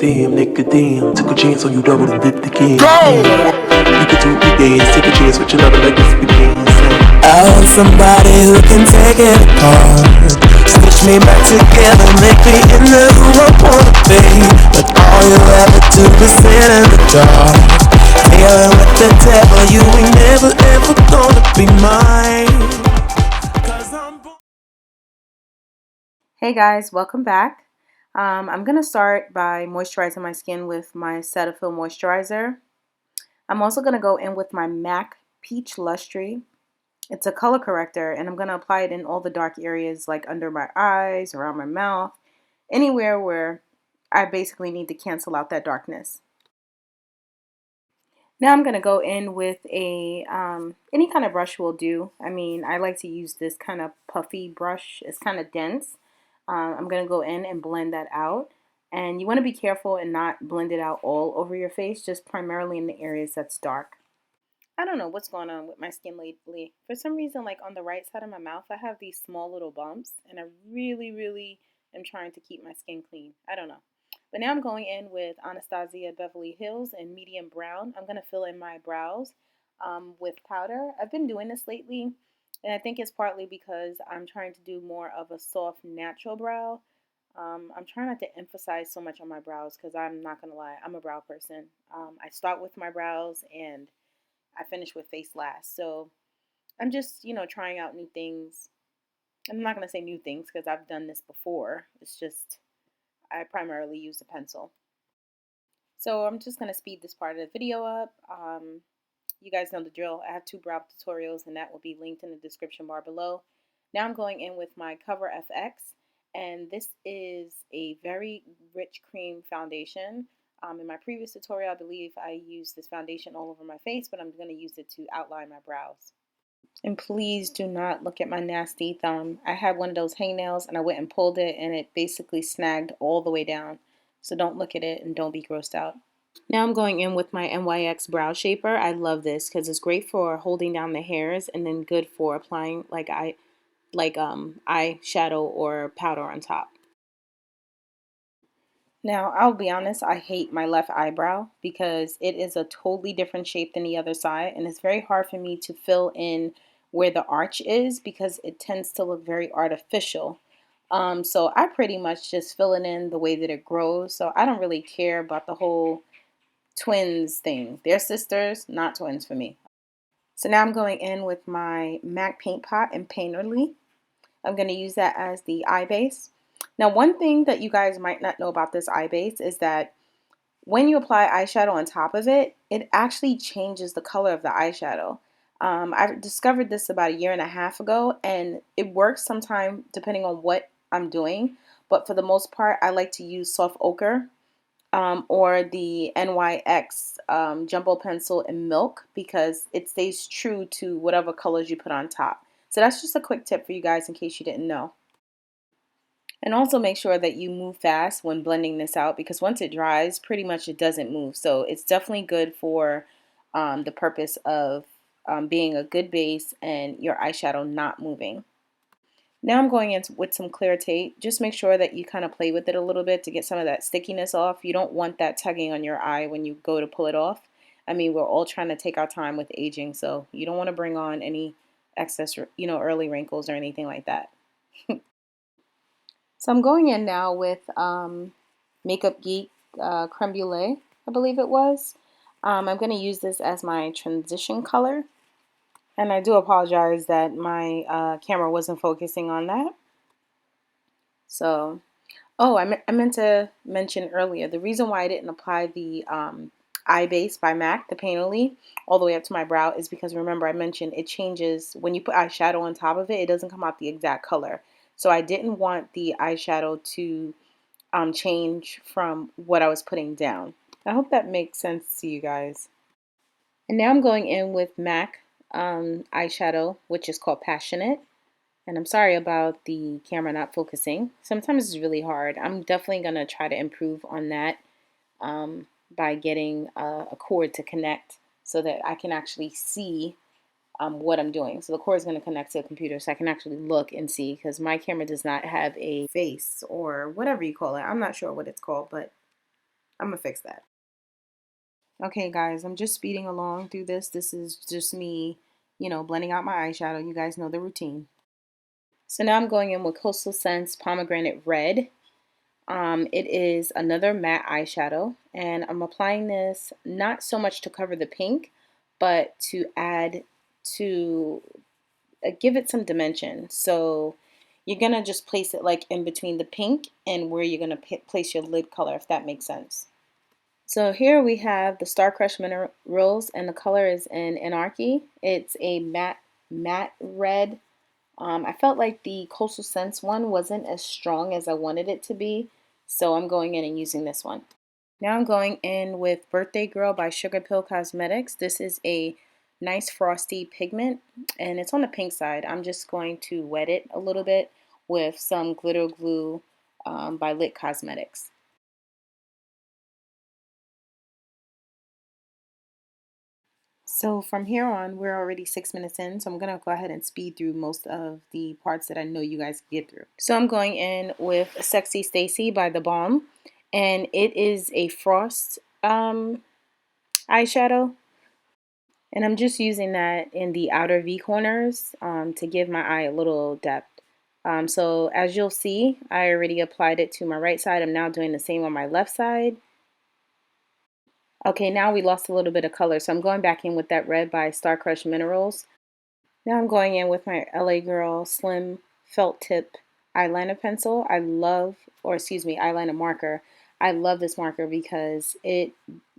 damn, nicotine. Took a chance on you, double and dipped again. Go! You can do it dance, take a chance with your lover like this begins. I want somebody who can take it apart, stitch me back together, make me into who I wanna be. But all you ever do is sit in the dark, dealing with the devil. You ain't never ever gonna be mine. Hey guys, welcome back. I'm going to start by moisturizing my skin with my Cetaphil Moisturizer. I'm also going to go in with my MAC Peach Lustre. It's a color corrector, and I'm going to apply it in all the dark areas like under my eyes, around my mouth, anywhere where I basically need to cancel out that darkness. Now I'm going to go in with a any kind of brush will do. I mean, I like to use this kind of puffy brush. It's kind of dense. I'm going to go in and blend that out. And you want to be careful and not blend it out all over your face, just primarily in the areas that's dark. I don't know what's going on with my skin lately. For some reason, like on the right side of my mouth, I have these small little bumps, and I really am trying to keep my skin clean. I don't know. But now I'm going in with Anastasia Beverly Hills in medium brown. I'm going to fill in my brows with powder. I've been doing this lately, and I think it's partly because I'm trying to do more of a soft, natural brow. I'm trying not to emphasize so much on my brows because I'm not going to lie, I'm a brow person. I start with my brows and I finish with face last. So I'm just, trying out new things. I'm not going to say new things because I've done this before. It's just I primarily use a pencil. So I'm just going to speed this part of the video up. You guys know the drill. I have 2 brow tutorials, and that will be linked in the description bar below. Now I'm going in with my Cover FX, and this is a very rich cream foundation. In my previous tutorial, I believe I used this foundation all over my face, but I'm going to use it to outline my brows. And please do not look at my nasty thumb. I had one of those hangnails and I went and pulled it, and it basically snagged all the way down. So don't look at it and don't be grossed out. Now I'm going in with my NYX Brow Shaper. I love this because it's great for holding down the hairs and then good for applying eyeshadow or powder on top. Now, I'll be honest, I hate my left eyebrow because it is a totally different shape than the other side, and it's very hard for me to fill in where the arch is because it tends to look very artificial. So I pretty much just fill it in the way that it grows, so I don't really care about the whole twins thing. They're sisters, not twins for me. So now I'm going in with my MAC Paint Pot and Painterly. I'm going to use that as the eye base. Now, one thing that you guys might not know about this eye base is that when you apply eyeshadow on top of it, it actually changes the color of the eyeshadow. I discovered this about a year and a half ago, and it works sometime depending on what I'm doing. But for the most part, I like to use soft ochre or the NYX Jumbo Pencil in Milk because it stays true to whatever colors you put on top. So that's just a quick tip for you guys in case you didn't know. And also make sure that you move fast when blending this out because once it dries, pretty much it doesn't move. So it's definitely good for the purpose of being a good base and your eyeshadow not moving. Now I'm going in with some clear tape. Just make sure that you kind of play with it a little bit to get some of that stickiness off. You don't want that tugging on your eye when you go to pull it off. I mean, we're all trying to take our time with aging, so you don't want to bring on any excess, early wrinkles or anything like that. So I'm going in now with Makeup Geek Creme Brulee, I believe it was. I'm going to use this as my transition color. And I do apologize that my camera wasn't focusing on that. So, oh, I meant to mention earlier, the reason why I didn't apply the eye base by MAC, the Painterly, all the way up to my brow is because remember I mentioned it changes when you put eyeshadow on top of it, it doesn't come out the exact color. So I didn't want the eyeshadow to change from what I was putting down. I hope that makes sense to you guys. And now I'm going in with MAC eyeshadow, which is called Passionate. And I'm sorry about the camera not focusing. Sometimes it's really hard. I'm definitely going to try to improve on that by getting a cord to connect so that I can actually see what I'm doing. So the cord is going to connect to the computer so I can actually look and see because my camera does not have a face or whatever you call it. I'm not sure what it's called, but I'm gonna fix that. Okay guys, I'm just speeding along through this. This is just me, you know, blending out my eyeshadow. You guys know the routine. So now I'm going in with Coastal Scents Pomegranate Red. It is another matte eyeshadow, and I'm applying this not so much to cover the pink, but to add to give it some dimension. So you're gonna just place it like in between the pink and where you're gonna place your lid color, if that makes sense. So here we have the Star Crush Minerals, and the color is in Anarchy. It's a matte red. I felt like the Coastal Scents one wasn't as strong as I wanted it to be, so I'm going in and using this one. Now I'm going in with Birthday Girl by Sugarpill Cosmetics. This is a nice frosty pigment, and it's on the pink side. I'm just going to wet it a little bit with some glitter glue by Lit Cosmetics. So from here on, we're already 6 minutes in, so I'm going to go ahead and speed through most of the parts that I know you guys can get through. So I'm going in with Sexy Stacy by the Balm, and it is a frost eyeshadow. And I'm just using that in the outer V corners to give my eye a little depth. So as you'll see, I already applied it to my right side. I'm now doing the same on my left side. Okay, now we lost a little bit of color, so I'm going back in with that red by Star Crush Minerals. Now I'm going in with my LA Girl Slim Felt Tip eyeliner pencil. Eyeliner marker. I love this marker because it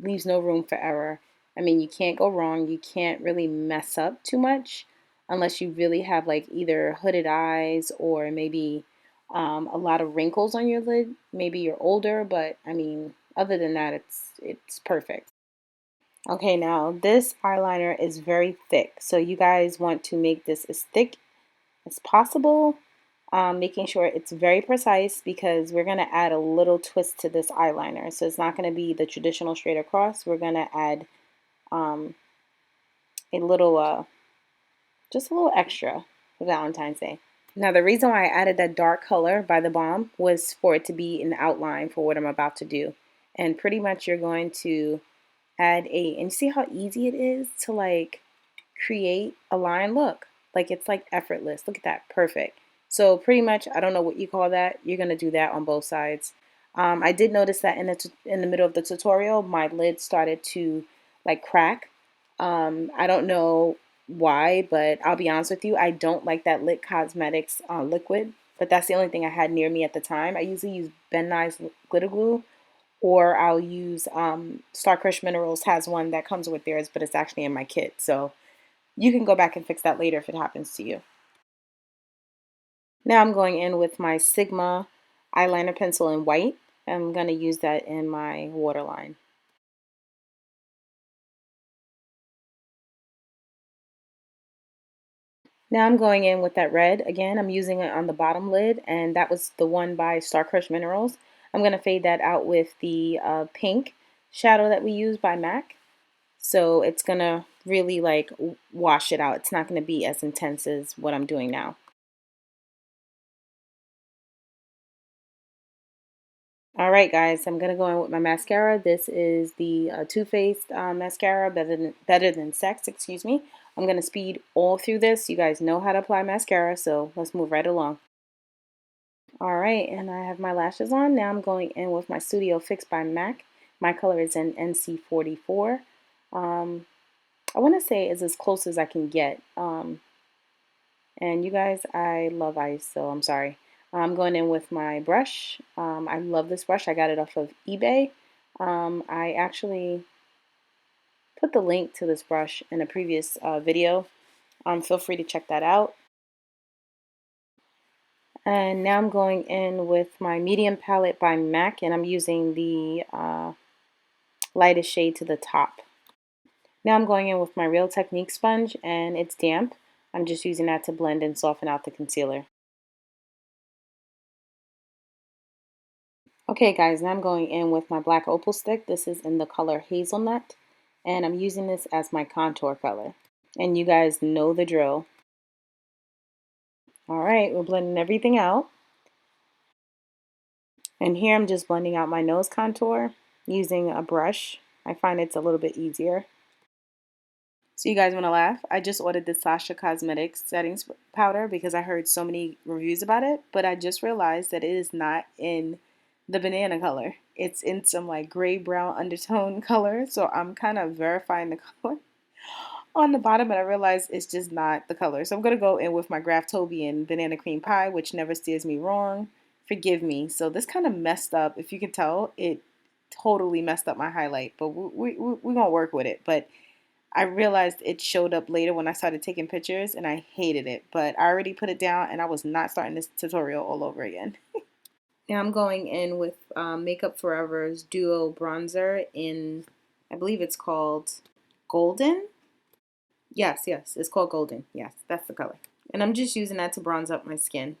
leaves no room for error. I mean, you can't go wrong. You can't really mess up too much unless you really have like either hooded eyes or maybe a lot of wrinkles on your lid. Maybe you're older, but I mean, other than that, it's perfect. Okay, now this eyeliner is very thick, so you guys want to make this as thick as possible, making sure it's very precise because we're going to add a little twist to this eyeliner. So it's not going to be the traditional straight across. We're going to add a little, just a little extra for Valentine's Day. Now the reason why I added that dark color by the Balm was for it to be an outline for what I'm about to do. And pretty much you're going to add and you see how easy it is to like create a line. Look, like it's like effortless. Look at that, perfect. So pretty much, I don't know what you call that. You're gonna do that on both sides. I did notice that in the middle of the tutorial, my lid started to like crack. I don't know why, but I'll be honest with you, I don't like that Lit Cosmetics liquid. But that's the only thing I had near me at the time. I usually use Ben Nye's glitter glue, or I'll use Star Crush Minerals has one that comes with theirs, but it's actually in my kit. So you can go back and fix that later if it happens to you. Now I'm going in with my Sigma eyeliner pencil in white. I'm going to use that in my waterline. Now I'm going in with that red. Again, I'm using it on the bottom lid, and that was the one by Star Crush Minerals. I'm going to fade that out with the pink shadow that we use by MAC. So it's going to really like wash it out. It's not going to be as intense as what I'm doing now. All right, guys, I'm going to go in with my mascara. This is the Too Faced mascara, better than Sex, excuse me. I'm going to speed all through this. You guys know how to apply mascara, so let's move right along. All right, and I have my lashes on. Now I'm going in with my Studio Fix by MAC. My color is in NC44. I want to say it's as close as I can get. And you guys, I love ice, so I'm sorry. I'm going in with my brush. I love this brush. I got it off of eBay. I actually put the link to this brush in a previous video. Feel free to check that out. And now I'm going in with my medium palette by MAC, and I'm using the lightest shade to the top. Now I'm going in with my Real Technique sponge, and it's damp. I'm just using that to blend and soften out the concealer. Okay guys, now I'm going in with my black opal stick. This is in the color Hazelnut, and I'm using this as my contour color. And you guys know the drill. All right, we're blending everything out. And here I'm just blending out my nose contour. using a brush. I find it's a little bit easier. So you guys want to laugh? I just ordered the Sasha Cosmetics settings powder because I heard so many reviews about it, but I just realized that it is not in the banana color. It's in some like gray brown undertone color, so I'm kind of verifying the color on the bottom, and I realized it's just not the color. So I'm going to go in with my Graftobian Banana Cream Pie, which never steers me wrong. Forgive me. So this kind of messed up. If you can tell, it totally messed up my highlight, but we're going to work with it. But I realized it showed up later when I started taking pictures, and I hated it. But I already put it down, and I was not starting this tutorial all over again. Now I'm going in with Makeup Forever's Duo Bronzer in, I believe it's called Golden. Yes, it's called Golden. Yes, that's the color. And I'm just using that to bronze up my skin.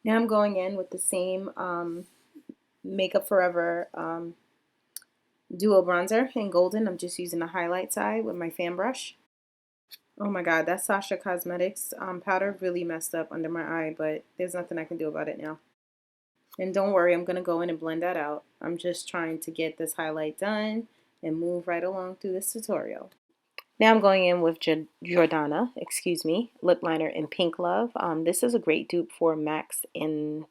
Now I'm going in with the same Makeup Forever Duo Bronzer in Golden. I'm just using the highlight side with my fan brush. Oh my god, that Sasha Cosmetics powder really messed up under my eye, but there's nothing I can do about it now. And don't worry, I'm going to go in and blend that out. I'm just trying to get this highlight done and move right along through this tutorial. Now I'm going in with Jordana, lip liner in Pink Love. This is a great dupe for MAC's in,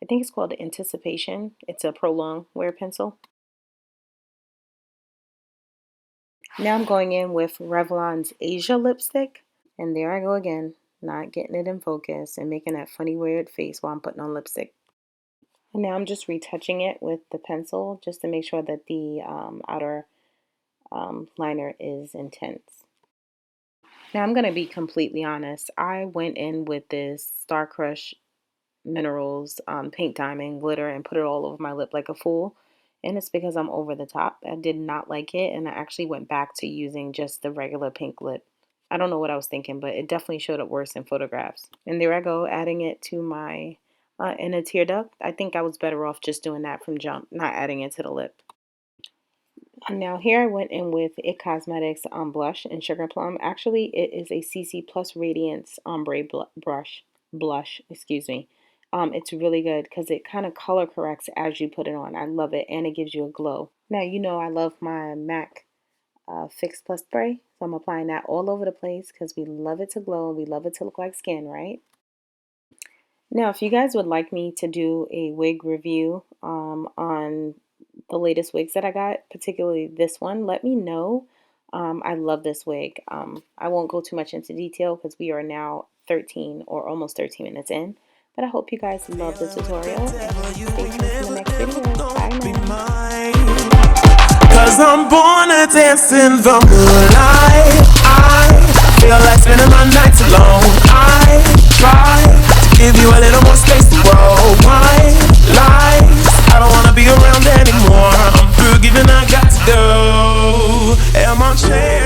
I think it's called Anticipation. It's a prolong wear pencil. Now I'm going in with Revlon's Asia lipstick. And there I go again, not getting it in focus and making that funny weird face while I'm putting on lipstick. And now I'm just retouching it with the pencil just to make sure that the outer liner is intense. Now I'm going to be completely honest. I went in with this Star Crush Minerals Pink Diamond glitter and put it all over my lip like a fool. And it's because I'm over the top. I did not like it, and I actually went back to using just the regular pink lip. I don't know what I was thinking, but it definitely showed up worse in photographs. And there I go, adding it to my inner tear duct. I think I was better off just doing that from jump, not adding it to the lip. Now here I went in with IT Cosmetics blush in Sugar Plum. Actually, it is a CC Plus Radiance Ombre blush. It's really good because it kind of color corrects as you put it on. I love it, and it gives you a glow. Now you know I love my MAC Fix Plus spray, so I'm applying that all over the place because we love it to glow and we love it to look like skin, right? Now, if you guys would like me to do a wig review on the latest wigs that I got, particularly this one, let me know. I love this wig. I won't go too much into detail because we are now 13 or almost 13 minutes in. But I hope you guys love the tutorial. And stay tuned for the next video. Bye now. Cause I'm born to dance in the moonlight. I feel like spending my nights alone. I try to give you a little more space to grow. White lies, I don't wanna be around anymore. I'm through giving, I got to go. And my chair